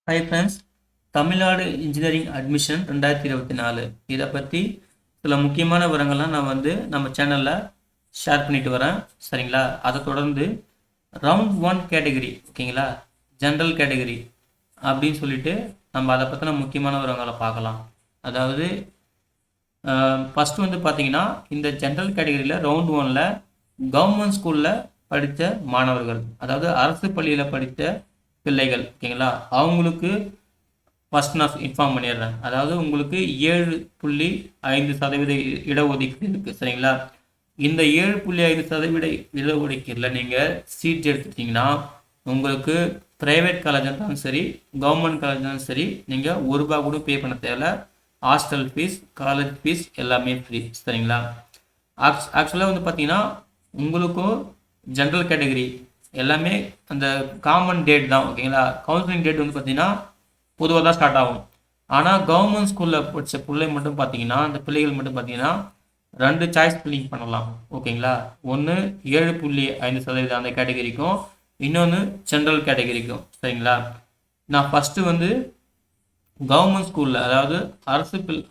Hi friends, Tamil Nadu engineering admission 2024 இதை பற்றி சில முக்கியமான விவரங்கள்லாம் நான் நம்ம சேனலில் ஷேர் பண்ணிட்டு வரேன். சரிங்களா? அதை தொடர்ந்து ரவுண்ட் 1 கேட்டகரி, ஓகேங்களா, ஜென்ரல் கேட்டகரி அப்படின்னு சொல்லிட்டு நம்ம அதை பற்றின முக்கியமான விவரங்களை பார்க்கலாம். அதாவது ஃபஸ்ட்டு பார்த்தீங்கன்னா, இந்த ஜென்ரல் கேட்டகரியில் ரவுண்ட் 1ல் கவர்மெண்ட் ஸ்கூலில் படித்த மாணவர்கள், அதாவது அரசு பள்ளியில் படித்த பிள்ளைகள், ஓகேங்களா, அவங்களுக்கு ஃபஸ்ட் நான் இன்ஃபார்ம் பண்ணிடுறேன். அதாவது உங்களுக்கு 7.5% இடஒதுக்கீடு இருக்குது. சரிங்களா? இந்த 7.5% இடஒதுக்கீடில் நீங்கள் சீட் எடுத்துட்டிங்கன்னா உங்களுக்கு ப்ரைவேட் காலேஜ் இருந்தாலும் சரி, கவர்மெண்ட் காலேஜ் இருந்தாலும் சரி, நீங்கள் ₹1 கூட பே பண்ண தேவையில்ல. ஹாஸ்டல் ஃபீஸ், காலேஜ் ஃபீஸ் எல்லாமே ஃப்ரீ. சரிங்களா? ஆக்சுவலாக பார்த்தீங்கன்னா உங்களுக்கும் ஜென்ரல் கேட்டகரி எல்லாமே அந்த காமன் டேட் தான், ஓகேங்களா. கவுன்சிலிங் டேட் பார்த்தீங்கன்னா பொதுவாக தான் ஸ்டார்ட் ஆகும். ஆனால் கவர்மெண்ட் ஸ்கூலில் படித்த அந்த பிள்ளைகள் மட்டும் பார்த்தீங்கன்னா 2 சாய்ஸ் ஃபில்லிங் பண்ணலாம், ஓகேங்களா. ஒன்று 7.5% அந்த கேட்டகரிக்கும், இன்னொன்று ஜென்ரல் கேட்டகரிக்கும். சரிங்களா? நான் ஃபஸ்ட்டு கவர்மெண்ட் ஸ்கூலில், அதாவது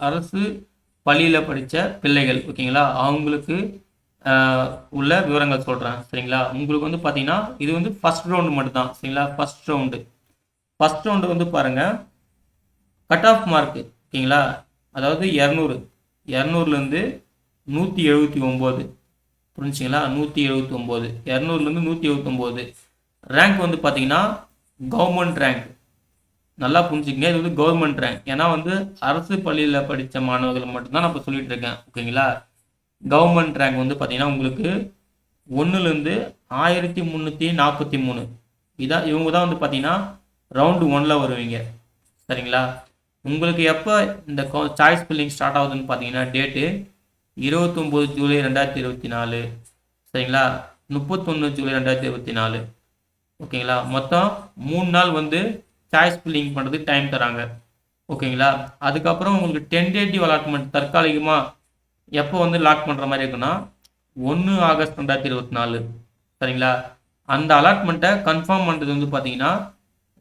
அரசு பள்ளியில் படித்த பிள்ளைகள், ஓகேங்களா, அவங்களுக்கு உள்ள விவரங்கள் சொல்கிறேன். சரிங்களா? உங்களுக்கு பார்த்தீங்கன்னா இது ஃபஸ்ட் ரவுண்டு மட்டும்தான். சரிங்களா? ஃபஸ்ட் ரவுண்டு பாருங்கள், கட் ஆஃப் மார்க்கு, ஓகேங்களா, அதாவது 200லேருந்து 179, புரிஞ்சுங்களா, 179, 200லேருந்து 179. ரேங்க் பார்த்தீங்கன்னா கவர்மெண்ட் ரேங்க். நல்லா புரிஞ்சுக்கங்க, இது கவர்மெண்ட் ரேங்க். ஏன்னா அரசு பள்ளியில் படித்த மாணவர்கள் மட்டும்தான் நான் இப்போ சொல்லிட்டு இருக்கேன், ஓகேங்களா. கவர்மெண்ட் ரேங்க் பார்த்தீங்கன்னா உங்களுக்கு 1லேருந்து 1343. இவங்க தான் பார்த்தீங்கன்னா ரவுண்டு 1ல் வருவீங்க. சரிங்களா? உங்களுக்கு எப்போ இந்த சாய்ஸ் ஃபில்லிங் ஸ்டார்ட் ஆகுதுன்னு பார்த்தீங்கன்னா டேட்டு 29 ஜூலை 2024. சரிங்களா? 31 ஜூலை 2024. ஓகேங்களா? மொத்தம் 3 நாள் சாய்ஸ் ஃபில்லிங் பண்ணுறதுக்கு டைம் தராங்க, ஓகேங்களா. அதுக்கப்புறம் உங்களுக்கு டென்டேட்டிவ் அலாட்மெண்ட் தற்காலிகமாக எப்போ லாக் பண்ணுற மாதிரி இருக்குன்னா 1 ஆகஸ்ட் 2024. சரிங்களா? அந்த அலாட்மெண்ட்டை கன்ஃபார்ம் பண்ணுறது பார்த்தீங்கன்னா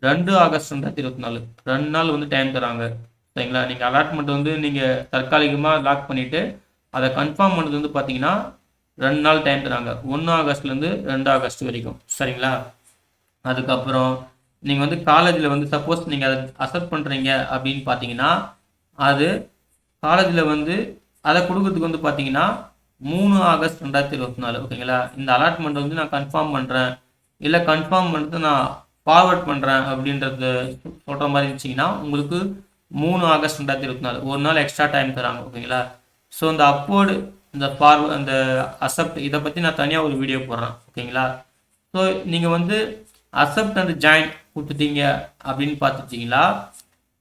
2 ஆகஸ்ட் 2024. 2 நாள் டைம் தராங்க. சரிங்களா? நீங்கள் அலாட்மெண்ட் நீங்கள் தற்காலிகமாக லாக் பண்ணிவிட்டு அதை கன்ஃபார்ம் பண்ணுறது பார்த்தீங்கன்னா 2 நாள் டைம் தராங்க, 1 ஆகஸ்ட்லேருந்து 2 ஆகஸ்ட் வரைக்கும். சரிங்களா? அதுக்கப்புறம் நீங்கள் காலேஜில் சப்போஸ் நீங்கள் அதை அக்செப்ட் பண்ணுறீங்க அப்படின்னு பார்த்தீங்கன்னா அது காலேஜில் அதை கொடுக்கறதுக்கு பார்த்தீங்கன்னா 3 ஆகஸ்ட் 2024. ஓகேங்களா? இந்த அலாட்மெண்ட் நான் கன்ஃபார்ம் பண்ணுறேன், இல்லை கன்ஃபார்ம் பண்ணிட்டு நான் ஃபார்வர்ட் பண்ணுறேன் அப்படின்றது சொல்கிற மாதிரி இருந்துச்சிங்கன்னா உங்களுக்கு 3 ஆகஸ்ட் 2024 ஒரு நாள் எக்ஸ்ட்ரா டைம் தராங்க, ஓகேங்களா. ஸோ இந்த அப்போர்டு, இந்த அந்த அக்செப்ட், இதை பற்றி நான் தனியாக ஒரு வீடியோ போடுறேன், ஓகேங்களா. ஸோ நீங்கள் அக்செப்ட் அண்ட் ஜாயின் கொடுத்துட்டீங்க அப்படின்னு பார்த்துட்டிங்களா,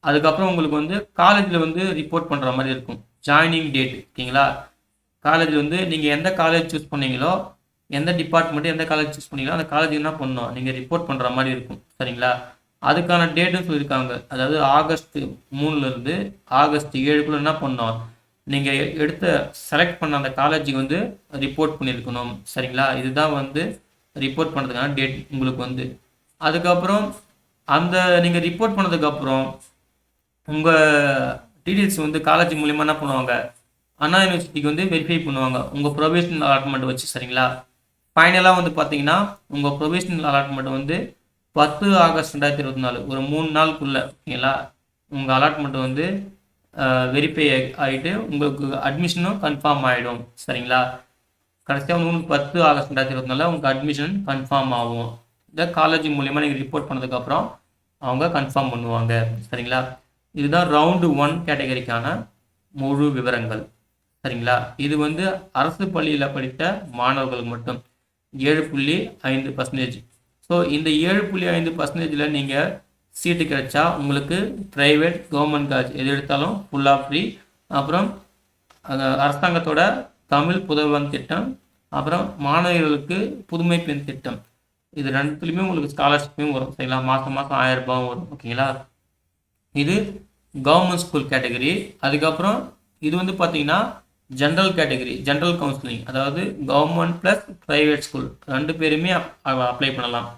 அதுக்கப்புறம் உங்களுக்கு காலேஜில் ரிப்போர்ட் பண்ணுற மாதிரி இருக்கும், ஜாயினிங் டேட், ஓகேங்களா. காலேஜ் நீங்கள் எந்த காலேஜ் சூஸ் பண்ணீங்களோ, எந்த டிபார்ட்மெண்ட்டு எந்த காலேஜ் சூஸ் பண்ணீங்களோ அந்த காலேஜ் என்ன பண்ணணும், நீங்கள் ரிப்போர்ட் பண்ணுற மாதிரி இருக்கும். சரிங்களா? அதுக்கான டேட்டும் சொல்லியிருக்காங்க. அதாவது ஆகஸ்ட் 3லேருந்து ஆகஸ்ட் 7க்குள்ளே என்ன பண்ணணும், நீங்கள் செலக்ட் பண்ண அந்த காலேஜுக்கு ரிப்போர்ட் பண்ணியிருக்கணும். சரிங்களா? இதுதான் ரிப்போர்ட் பண்ணுறதுக்கான டேட் உங்களுக்கு அதுக்கப்புறம் அந்த நீங்கள் ரிப்போர்ட் பண்ணதுக்கப்புறம் உங்கள் டீட்டெயில்ஸ் காலேஜ் மூலிமா என்ன பண்ணுவாங்க, அண்ணா யூனிவர்சிட்டிக்கு வெரிஃபை பண்ணுவாங்க உங்கள் ப்ரொவிஷனல் அலாட்மெண்ட் வச்சு. சரிங்களா? ஃபைனலாக பார்த்தீங்கன்னா உங்கள் ப்ரொவிஷனல் அலாட்மெண்ட் 10 ஆகஸ்ட் 2024, ஒரு 3 நாளுக்குள்ளே, ஓகேங்களா, உங்கள் அலாட்மெண்ட் வெரிஃபை ஆகிட்டு உங்களுக்கு அட்மிஷனும் கன்ஃபார்ம் ஆகிடும். சரிங்களா? கடைசியாக உங்களுக்கு 10 ஆகஸ்ட் 2024 உங்களுக்கு அட்மிஷன் கன்ஃபார்ம் ஆகும். இந்த காலேஜ் மூலிமா நீங்கள் ரிப்போர்ட் பண்ணதுக்கப்புறம் அவங்க கன்ஃபார்ம் பண்ணுவாங்க. சரிங்களா? இதுதான் ரவுண்டு 1 கேட்டகரிக்கான முழு விவரங்கள். சரிங்களா? இது அரசு பள்ளியில் படித்த மாணவர்களுக்கு மட்டும் 7.5%. ஸோ இந்த 7.5%ல் நீங்கள் சீட்டு கிடைச்சா உங்களுக்கு ப்ரைவேட், கவர்மெண்ட் காலேஜ் எது எடுத்தாலும் ஃபுல்லாக ஃப்ரீ. அப்புறம் அரசாங்கத்தோட தமிழ் புதல்வன் திட்டம், அப்புறம் மாணவர்களுக்கு புதுமை பெண் திட்டம், இது 2த்துலையுமே உங்களுக்கு ஸ்காலர்ஷிப்பும் வரும். சரிங்களா? மாதம் 1000 ரூபாயும் வரும், ஓகேங்களா. இது கவர்மெண்ட் ஸ்கூல் கேட்டகரி. அதுக்கப்புறம் இது பார்த்தீங்கன்னா ஜென்ரல் கேட்டகரி, ஜென்ரல் கவுன்சிலிங், அதாவது கவர்மெண்ட் ப்ளஸ் ப்ரைவேட் ஸ்கூல் 2 பேருமே அப்ளை பண்ணலாம்.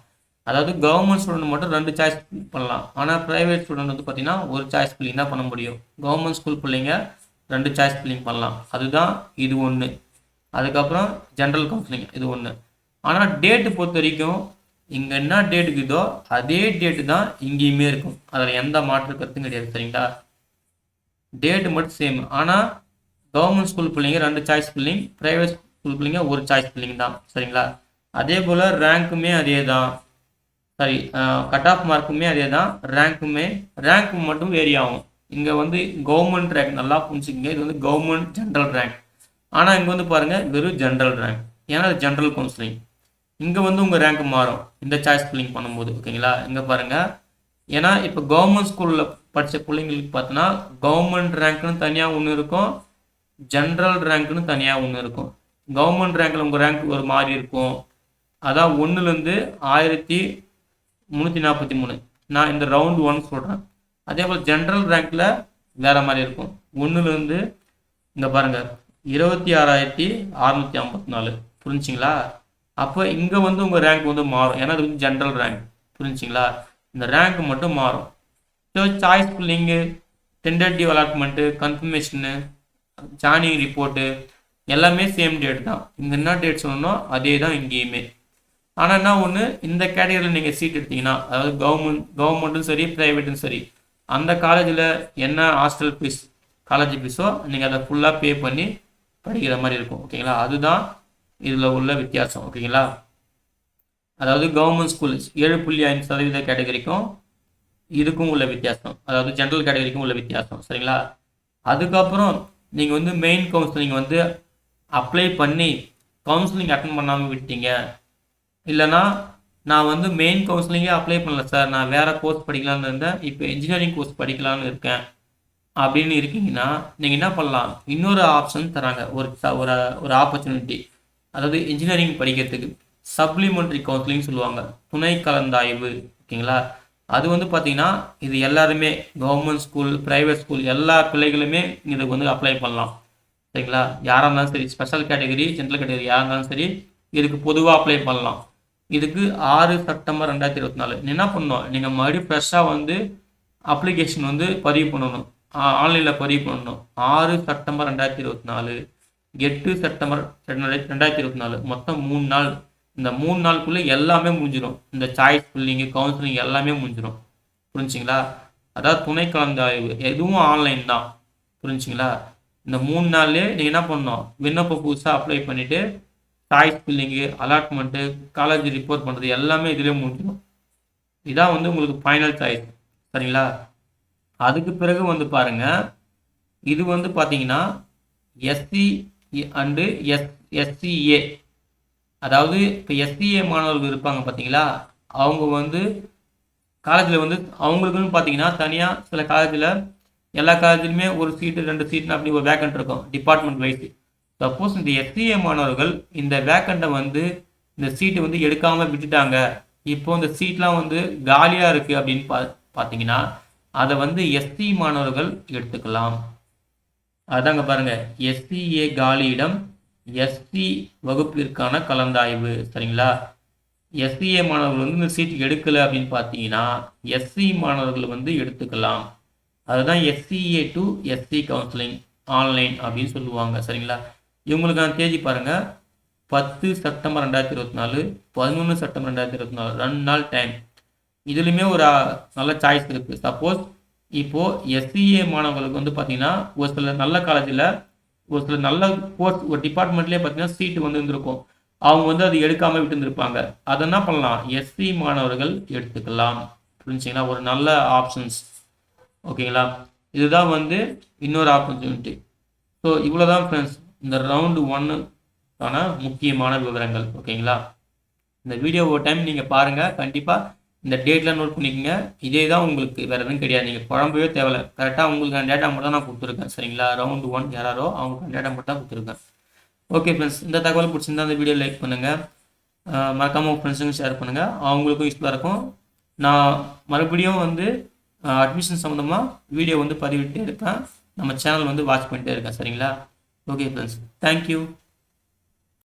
அதாவது கவர்மெண்ட் ஸ்டூடெண்ட் மட்டும் 2 சாய்ஸ் பண்ணலாம். ஆனால் ப்ரைவேட் ஸ்டூடெண்ட் வந்து பார்த்தீங்கன்னா ஒரு சாய்ஸ் ஃபில்லிங் தான் பண்ண முடியும். கவர்மெண்ட் ஸ்கூல் பிள்ளைங்க 2 சாய்ஸ் ஃபில்லிங் பண்ணலாம். அதுதான் இது ஒன்று. அதுக்கப்புறம் ஜென்ரல் கவுன்சிலிங் இது ஒன்று. ஆனால் டேட்டு பொறுத்த வரைக்கும் இங்கே என்ன டேட் இருக்குதோ அதே டேட்டு தான் இங்கேயுமே இருக்கும். அதில் எந்த மாற்று கருத்தும் கிடையாது. சரிங்களா? டேட்டு மட்டும் சேம். ஆனால் கவர்மெண்ட் ஸ்கூல் பிள்ளைங்க 2 சாய்ஸ் ஃபில்லிங், ப்ரைவேட் ஸ்கூல் பிள்ளைங்க ஒரு சாய்ஸ் ஃபில்லிங் தான். சரிங்களா? அதே போல் ரேங்க்குமே அதே தான். சாரி, கட் ஆஃப் மார்க்குமே அதே தான். ரேங்க் மட்டும் வேரி ஆகும். இங்கே வந்து கவர்மெண்ட் ரேங்க் நல்லா புரிஞ்சுக்கிங்க. இது வந்து கவர்மெண்ட் ஜென்ரல் ரேங்க். ஆனால் இங்கே வந்து பாருங்கள் வெறும் ஜென்ரல் ரேங்க். ஏன்னா அது ஜென்ரல் கவுன்சிலிங். இங்கே வந்து உங்கள் ரேங்க் மாறும் இந்த சாய்ஸ் ஃபில்லிங் பண்ணும்போது. ஓகேங்களா? இங்கே பாருங்கள். ஏன்னா இப்போ கவர்மெண்ட் ஸ்கூலில் படித்த பிள்ளைங்களுக்கு பார்த்தோன்னா கவர்மெண்ட் ரேங்க்னு தனியாக ஒன்று இருக்கும், ஜென்ரல் ரேங்க்னு தனியாக ஒன்று இருக்கும். கவர்மெண்ட் ரேங்க்கில் உங்கள் ரேங்க் ஒரு மாதிரி இருக்கும். அதான் 1லேருந்து 1343. நான் இந்த ரவுண்டு 1 சொல்கிறேன். அதே போல் ஜென்ரல் ரேங்க்கில் வேறு மாதிரி இருக்கும். 1லேருந்து இங்கே பாருங்கள் 26,654. புரிஞ்சிங்களா? அப்போ இங்கே வந்து உங்கள் ரேங்க் வந்து மாறும். ஏன்னா அது வந்து ஜென்ரல் ரேங்க். புரிஞ்சிங்களா? இந்த ரேங்க் மட்டும் மாறும். So choice filling, tentative allotment, confirmation, joining report எல்லாமே சேம் டேட் தான். இங்கே என்ன டேட் சொல்லணும் அதே தான் இங்கேயுமே. ஆனால் என்ன ஒன்று, இந்த கேட்டகரியில் நீங்கள் சீட் எடுத்தீங்கன்னா, அதாவது கவர்மெண்ட்டும் சரி ப்ரைவேட்டும் சரி, அந்த காலேஜில் என்ன ஹாஸ்டல் ஃபீஸ் காலேஜ் ஃபீஸோ நீங்கள் அதை ஃபுல்லாக பே பண்ணி படிக்கிற மாதிரி இருக்கும். ஓகேங்களா? அதுதான் இதில் உள்ள வித்தியாசம். ஓகேங்களா? அதாவது கவர்மெண்ட் ஸ்கூல் 7.5% கேட்டகரிக்கும் இதுக்கும் உள்ள வித்தியாசம், அதாவது ஜென்ரல் கேட்டகரிக்கும் உள்ள வித்தியாசம். சரிங்களா? அதுக்கப்புறம் நீங்கள் வந்து மெயின் கவுன்சிலிங் வந்து அப்ளை பண்ணி கவுன்சிலிங் அட்டன் பண்ணாமல் விட்டீங்க, இல்லைனா நான் வந்து மெயின் கவுன்சிலிங்கே அப்ளை பண்ணல சார், நான் வேறு கோர்ஸ் படிக்கலான்னு இருந்தேன், இப்போ இன்ஜினியரிங் கோர்ஸ் படிக்கலான்னு இருக்கேன் அப்படின்னு இருக்கீங்கன்னா நீங்கள் என்ன பண்ணலாம், இன்னொரு ஆப்ஷன் தராங்க, ஒரு ஆப்பர்ச்சுனிட்டி. அதாவது இன்ஜினியரிங் படிக்கிறதுக்கு சப்ளிமெண்ட்ரி கவுன்சிலிங் சொல்லுவாங்க, துணை கலந்தாய்வு. ஓகேங்களா? அது வந்து பார்த்தீங்கன்னா இது எல்லாருமே கவர்மெண்ட் ஸ்கூல் ப்ரைவேட் ஸ்கூல் எல்லா பிள்ளைகளுமே இதுக்கு வந்து அப்ளை பண்ணலாம். சரிங்களா? யாராக இருந்தாலும் சரி, ஸ்பெஷல் கேட்டகரி ஜென்ரல் கேட்டகரி யாராக இருந்தாலும் சரி இதுக்கு பொதுவாக அப்ளை பண்ணலாம். இதுக்கு 6 செப்டம்பர் 2024 என்ன பண்ணணும், நீங்கள் மறுபடியும் ஃப்ரெஷ்ஷாக வந்து அப்ளிகேஷன் வந்து பதிவு பண்ணணும், ஆன்லைனில் பதிவு பண்ணணும். 6 செப்டம்பர் 2024, 8 செப்டம்பர் 2024, மொத்தம் 3 நாள். இந்த 3 நாளுக்குள்ளே எல்லாமே முடிஞ்சிடும். இந்த சாய்ஸ் ஃபில்லிங்கு, கவுன்சிலிங் எல்லாமே முடிஞ்சிடும். புரிஞ்சிங்களா? அதாவது துணை கலந்தாய்வு எதுவும் ஆன்லைன் தான். புரிஞ்சிங்களா? இந்த 3 நாள்லேயே நீங்கள் என்ன பண்ணணும், விண்ணப்ப புதுசாக அப்ளை பண்ணிவிட்டு choice filling, allotment, college report பண்ணுறது எல்லாமே இதிலே முடிஞ்சிடும். இதான் வந்து உங்களுக்கு ஃபைனல் சாய்ஸ். சரிங்களா? அதுக்கு பிறகு வந்து பாருங்கள், இது வந்து பார்த்தீங்கன்னா எஸ்சி அண்டு எஸ்சிஏ, அதாவது இப்போ எஸ்சிஏ மாணவர்கள் இருப்பாங்க பார்த்தீங்களா, அவங்க வந்து காலேஜில் வந்து அவங்களுக்குன்னு பார்த்தீங்கன்னா தனியாக சில காலேஜில், எல்லா காலேஜிலுமே ஒரு சீட்டு 2 சீட்னு அப்படி ஒரு வேக்கண்ட் இருக்கும் டிபார்ட்மெண்ட் வைஸ். சப்போஸ் இந்த எஸ்சிஏ மாணவர்கள் இந்த வேக்கண்ட்டை வந்து இந்த சீட்டு வந்து எடுக்காமல் விட்டுட்டாங்க, இப்போ இந்த சீட்லாம் வந்து காலியாக இருக்குது அப்படின்னு பார்த்தீங்கன்னா அதை வந்து எஸ்சி மாணவர்கள் எடுத்துக்கலாம். அதாங்க பாருங்கள், எஸ்சிஏ காலியிடம் எஸ்சி வகுப்பிற்கான கலந்தாய்வு. சரிங்களா? எஸ்சிஏ மாணவர்கள் வந்து இந்த சீட் எடுக்கலை அப்படின்னு பார்த்தீங்கன்னா எஸ்சி மாணவர்கள் வந்து எடுத்துக்கலாம். அதுதான் SCA to SC counselling online அப்படின்னு சொல்லுவாங்க. சரிங்களா? இவங்களுக்கான தேதி பாருங்கள், 10 செப்டம்பர் 2024, 11 செப்டம்பர் 2024, 2 நாள் டைம். இதுலேயுமே ஒரு நல்ல சாய்ஸ் இருக்குது. சப்போஸ் இப்போது எஸ்சிஏ மாணவர்களுக்கு வந்து பார்த்தீங்கன்னா ஒரு சில நல்ல காலேஜில் ஒரு சில நல்ல கோர்ஸ் ஒரு டிபார்ட்மெண்ட்லேயே பார்த்தீங்கன்னா சீட்டு வந்து இருந்திருக்கும், அவங்க வந்து அது எடுக்காமல் விட்டு இருந்திருப்பாங்க. அதை என்ன பண்ணலாம், எஸ்சி மாணவர்கள் எடுத்துக்கலாம். புரிஞ்சுங்களா? ஒரு நல்ல ஆப்ஷன்ஸ். ஓகேங்களா? இதுதான் வந்து இன்னொரு ஆப்பர்ச்சுனிட்டி. ஸோ இவ்வளோ தான் ஃப்ரெண்ட்ஸ் இந்த ரவுண்டு 1க்கான முக்கியமான விவரங்கள். ஓகேங்களா? இந்த வீடியோ ஒரு டைம் நீங்கள் பாருங்கள், கண்டிப்பாக இந்த டேட்லாம் நோட் பண்ணிக்கோங்க. இதே தான் உங்களுக்கு, வேறு எதுவும் கிடையாது. நீங்கள் குழம்பவே தேவையில்லை, கரெக்டாக உங்களுக்கு டேட்டா மட்டும் தான் நான் கொடுத்துருக்கேன். சரிங்களா? ரவுண்டு 1 யாரோ அவங்களுக்கு டேட்டா மட்டும் தான் கொடுத்துருக்கேன். ஓகே ஃப்ரெண்ட்ஸ், இந்த தகவல் பிடிச்சிருந்தா அந்த வீடியோ லைக் பண்ணுங்கள், மறக்காமல் உங்கள் ஃப்ரெண்ட்ஸுங்க ஷேர் பண்ணுங்கள், அவங்களுக்கும் யூஸ்ஃபுல்லாக இருக்கும். நான் மறுபடியும் வந்து அட்மிஷன் சம்மந்தமாக வீடியோ வந்து பதிவிட்டே இருக்கேன், நம்ம சேனல் வந்து வாட்ச் பண்ணிட்டே இருக்கேன். சரிங்களா? Okay friends, thank you.